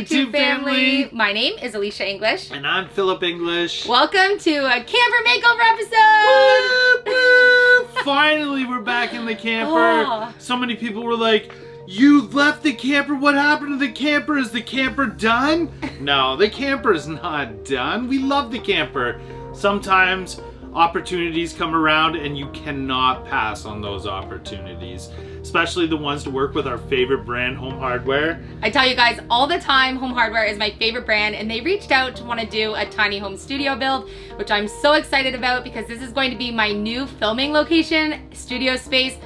YouTube family. My name is Alicia English. And I'm Philip English. Welcome to a Camper Makeover episode! Woo, woo. Finally, we're back in the camper. Oh. So many people were like, you left the camper, what happened to the camper? Is the camper done? No, the camper is not done. We love the camper. Sometimes opportunities come around and you cannot pass on those opportunities. Especially the ones to work with our favorite brand, Home Hardware. I tell you guys all the time, Home Hardware is my favorite brand, and they reached out to want to do a tiny home studio build, which I'm so excited about because this is going to be my new filming location, studio space,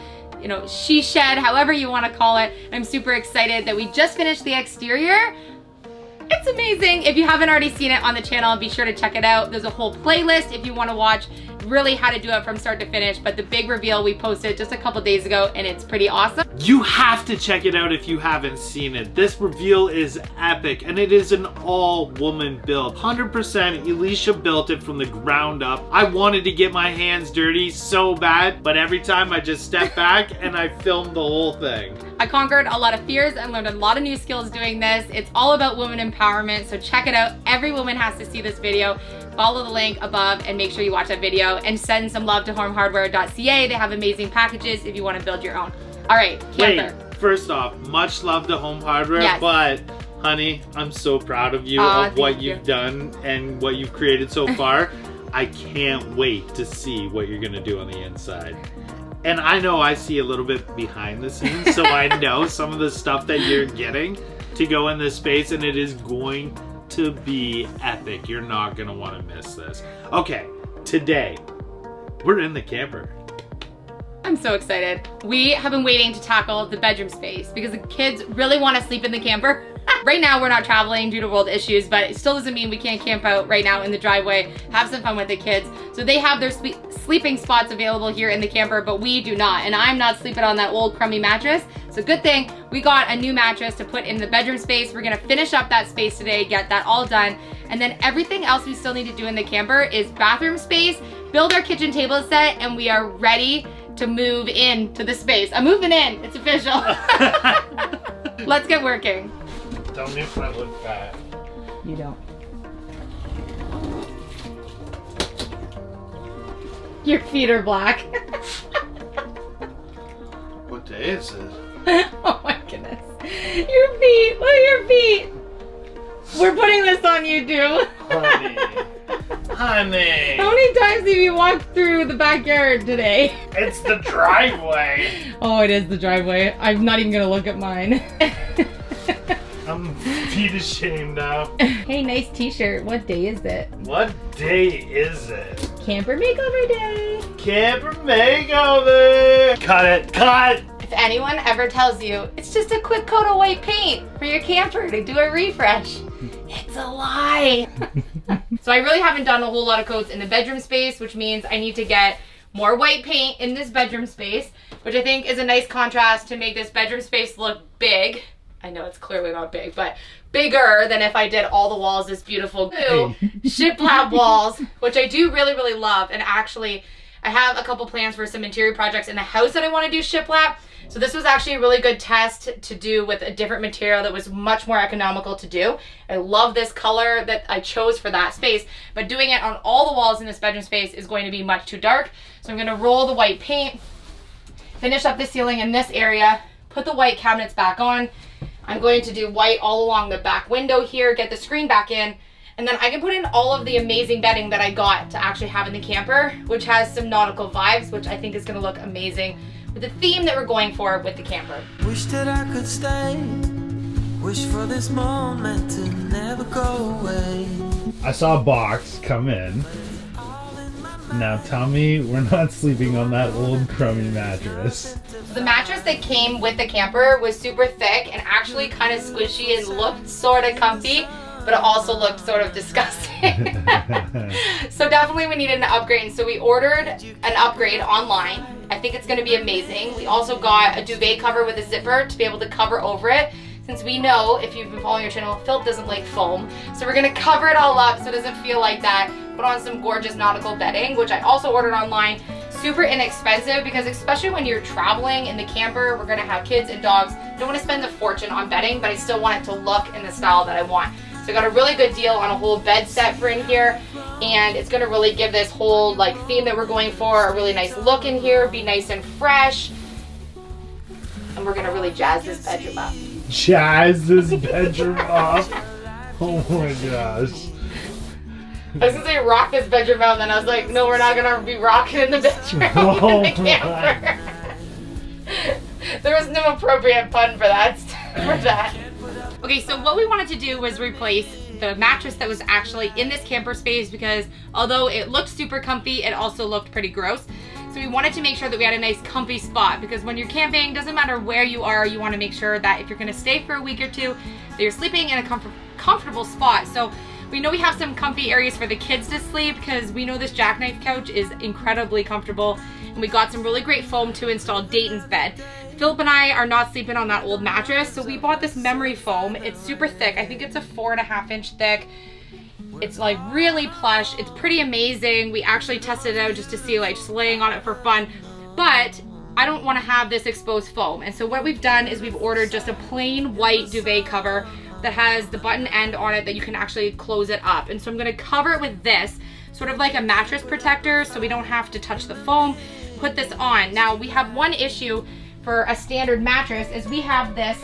you know, she shed, however you want to call it. I'm super excited that we just finished the exterior. It's amazing. If you haven't already seen it on the channel, be sure to check it out. There's a whole playlist if you want to watch really how to do it from start to finish, but the big reveal we posted just a couple days ago and it's pretty awesome. You have to check it out if you haven't seen it. This reveal is epic and it is an all-woman build. 100% Alicia built it from the ground up. I wanted to get my hands dirty so bad, but every time I just stepped back and I filmed the whole thing. I conquered a lot of fears and learned a lot of new skills doing this. It's all about women empowerment, so check it out. Every woman has to see this video. Follow the link above and make sure you watch that video and send some love to homehardware.ca. They have amazing packages if you want to build your own. All right, camper. Wait, first off, much love to Home Hardware, yes. But honey, I'm so proud of you of what you've done and what you've created so far. I can't wait to see what you're gonna do on the inside. And I know I see a little bit behind the scenes, so I know some of the stuff that you're getting to go in this space, and it is going to be epic. You're not gonna want to miss this. Okay, today we're in the camper. I'm so excited. We have been waiting to tackle the bedroom space because the kids really want to sleep in the camper. Right now we're not traveling due to world issues, but it still doesn't mean we can't camp out right now in the driveway, have some fun with the kids. So they have their sleeping spots available here in the camper, but we do not. And I'm not sleeping on that old crummy mattress. So good thing we got a new mattress to put in the bedroom space. We're gonna finish up that space today, get that all done. And then everything else we still need to do in the camper is bathroom space, build our kitchen table set, and we are ready to move into the space. I'm moving in, it's official. Let's get working. Tell me if I look bad. You don't. Your feet are black. What day is it? Oh my goodness. Your feet, look at your feet. We're putting this on YouTube. Honey. Honey. How many times have you walked through the backyard today? It's the driveway. Oh, it is the driveway. I'm not even gonna look at mine. I'm feet ashamed now. Hey, nice t-shirt. What day is it? What day is it? Camper Makeover Day. Camper Makeover. Cut it. Cut. If anyone ever tells you it's just a quick coat of white paint for your camper to do a refresh, it's a lie. So I really haven't done a whole lot of coats in the bedroom space, which means I need to get more white paint in this bedroom space, which I think is a nice contrast to make this bedroom space look big. I know it's clearly not big, but bigger than if I did all the walls this beautiful blue shiplap walls, which I do really, really love. And actually, I have a couple plans for some interior projects in the house that I want to do shiplap. So this was actually a really good test to do with a different material that was much more economical to do. I love this color that I chose for that space, but doing it on all the walls in this bedroom space is going to be much too dark. So I'm going to roll the white paint, finish up the ceiling in this area, put the white cabinets back on. I'm going to do white all along the back window here, get the screen back in, and then I can put in all of the amazing bedding that I got to actually have in the camper, which has some nautical vibes, which I think is going to look amazing with the theme that we're going for with the camper. Wish that I could stay. Wish for this moment to never go away. I saw a box come in. Now tell me we're not sleeping on that old crummy mattress. The mattress that came with the camper was super thick and actually kind of squishy and looked sort of comfy, but it also looked sort of disgusting. So definitely we needed an upgrade. So we ordered an upgrade online. I think it's going to be amazing. We also got a duvet cover with a zipper to be able to cover over it. Since we know, if you've been following our channel, Phil doesn't like foam. So we're going to cover it all up so it doesn't feel like that. Put on some gorgeous nautical bedding, which I also ordered online. super inexpensive because especially when you're traveling in the camper, we're gonna have kids and dogs. Don't want to spend a fortune on bedding, but I still want it to look in the style that I want. So I got a really good deal on a whole bed set for in here, and it's gonna really give this whole like theme that we're going for a really nice look in here, be nice and fresh. And we're gonna really jazz this bedroom up. Jazz this bedroom up? Oh my gosh. I was gonna say rock this bedroom out, and then I was like, no, we're not gonna be rocking in the bedroom in the camper. There was no appropriate pun for that. Okay, so what we wanted to do was replace the mattress that was actually in this camper space because although it looked super comfy, it also looked pretty gross. So we wanted to make sure that we had a nice comfy spot because when you're camping, doesn't matter where you are, you want to make sure that if you're going to stay for a week or two, that you're sleeping in a comfortable spot. So we know we have some comfy areas for the kids to sleep because we know this jackknife couch is incredibly comfortable, and we got some really great foam to install Dayton's bed. Philip and I are not sleeping on that old mattress, so we bought this memory foam. It's super thick. I think it's a 4.5 inch thick. It's like really plush. It's pretty amazing. We actually tested it out just to see, like just laying on it for fun, but I don't want to have this exposed foam. And so what we've done is we've ordered just a plain white duvet cover that has the button end on it that you can actually close it up. And so I'm going to cover it with this, sort of like a mattress protector, so we don't have to touch the foam. Put this on. Now we have one issue for a standard mattress is we have this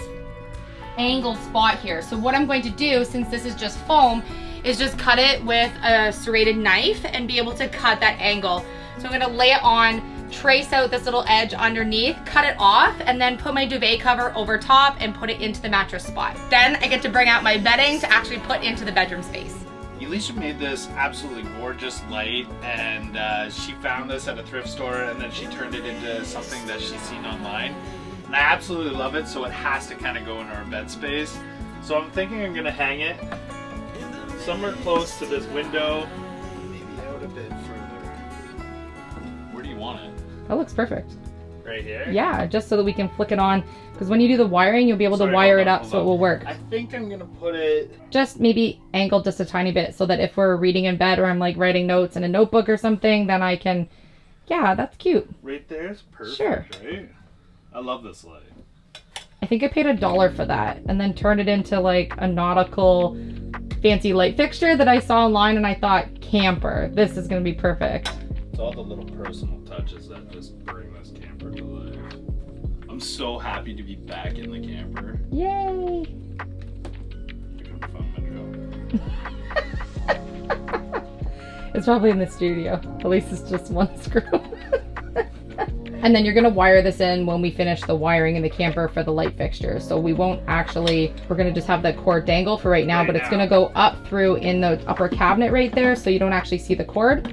angled spot here. So what I'm going to do, since this is just foam, is just cut it with a serrated knife and be able to cut that angle. So I'm gonna lay it on, trace out this little edge underneath, cut it off, and then put my duvet cover over top and put it into the mattress spot. Then I get to bring out my bedding to actually put into the bedroom space. Elisha made this absolutely gorgeous light, and she found this at a thrift store, and then she turned it into something that she's seen online. And I absolutely love it, so it has to kind of go in our bed space. So I'm thinking I'm gonna hang it somewhere close to this window, maybe out a bit further. Where do you want it? That looks perfect. Right here? Yeah, just so that we can flick it on. Because when you do the wiring, you'll be able to wire it up so it will work. I think I'm gonna put it just maybe angled just a tiny bit so that if we're reading in bed or I'm like writing notes in a notebook or something, then I can, yeah, that's cute. Right there is perfect, sure. Right? I love this light. I think I paid $1 for that and then turned it into like a nautical fancy light fixture that I saw online, and I thought, camper, this is gonna be perfect. It's all the little personal touches that just bring this camper to life. I'm so happy to be back in the camper. Yay! Here comes the fun intro. It's probably in the studio. At least it's just one screw. And then you're gonna wire this in when we finish the wiring in the camper for the light fixture. So we won't actually, we're gonna just have the cord dangle for right now, but it's gonna go up through in the upper cabinet right there so you don't actually see the cord.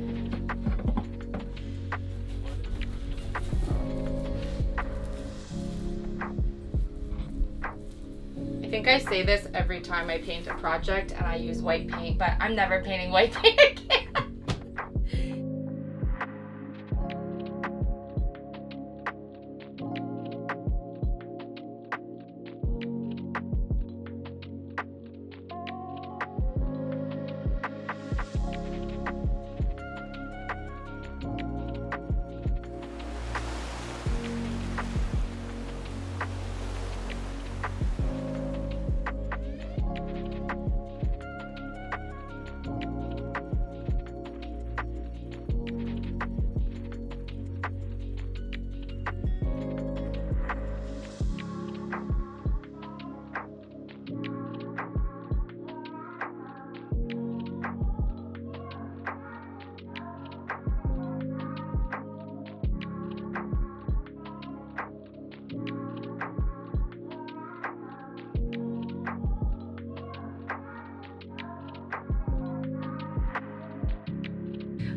I think I say this every time I paint a project and I use white paint, but I'm never painting white paint again.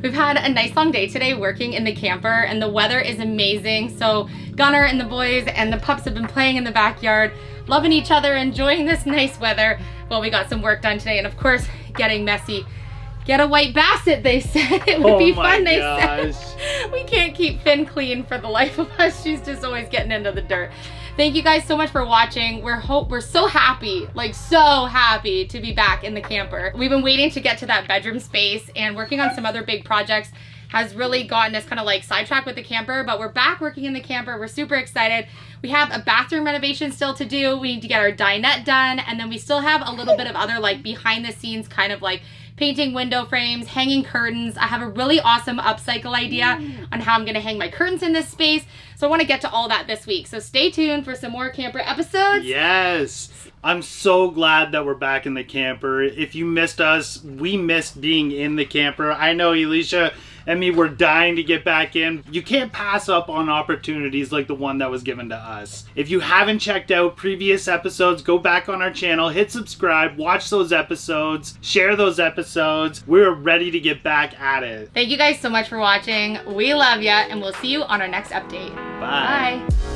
We've had a nice long day today working in the camper and the weather is amazing. So Gunnar and the boys and the pups have been playing in the backyard, loving each other, enjoying this nice weather while we got some work done today. And of course, getting messy. Get a white basset, they said. It would be fun, they said. We can't keep Finn clean for the life of us. She's just always getting into the dirt. Thank you guys so much for watching. We're so happy, like so happy to be back in the camper. We've been waiting to get to that bedroom space and working on some other big projects has really gotten us kind of like sidetracked with the camper, but we're back working in the camper. We're super excited. We have a bathroom renovation still to do. We need to get our dinette done, and then we still have a little bit of other like behind the scenes kind of like painting window frames, hanging curtains. I have a really awesome upcycle idea on how I'm gonna hang my curtains in this space. So I wanna get to all that this week. So stay tuned for some more camper episodes. Yes. I'm so glad that we're back in the camper. If you missed us, we missed being in the camper. I know Elisha and me were dying to get back in. You can't pass up on opportunities like the one that was given to us. If you haven't checked out previous episodes, go back on our channel, hit subscribe, watch those episodes, share those episodes. We're ready to get back at it. Thank you guys so much for watching. We love ya, and we'll see you on our next update. Bye. Bye.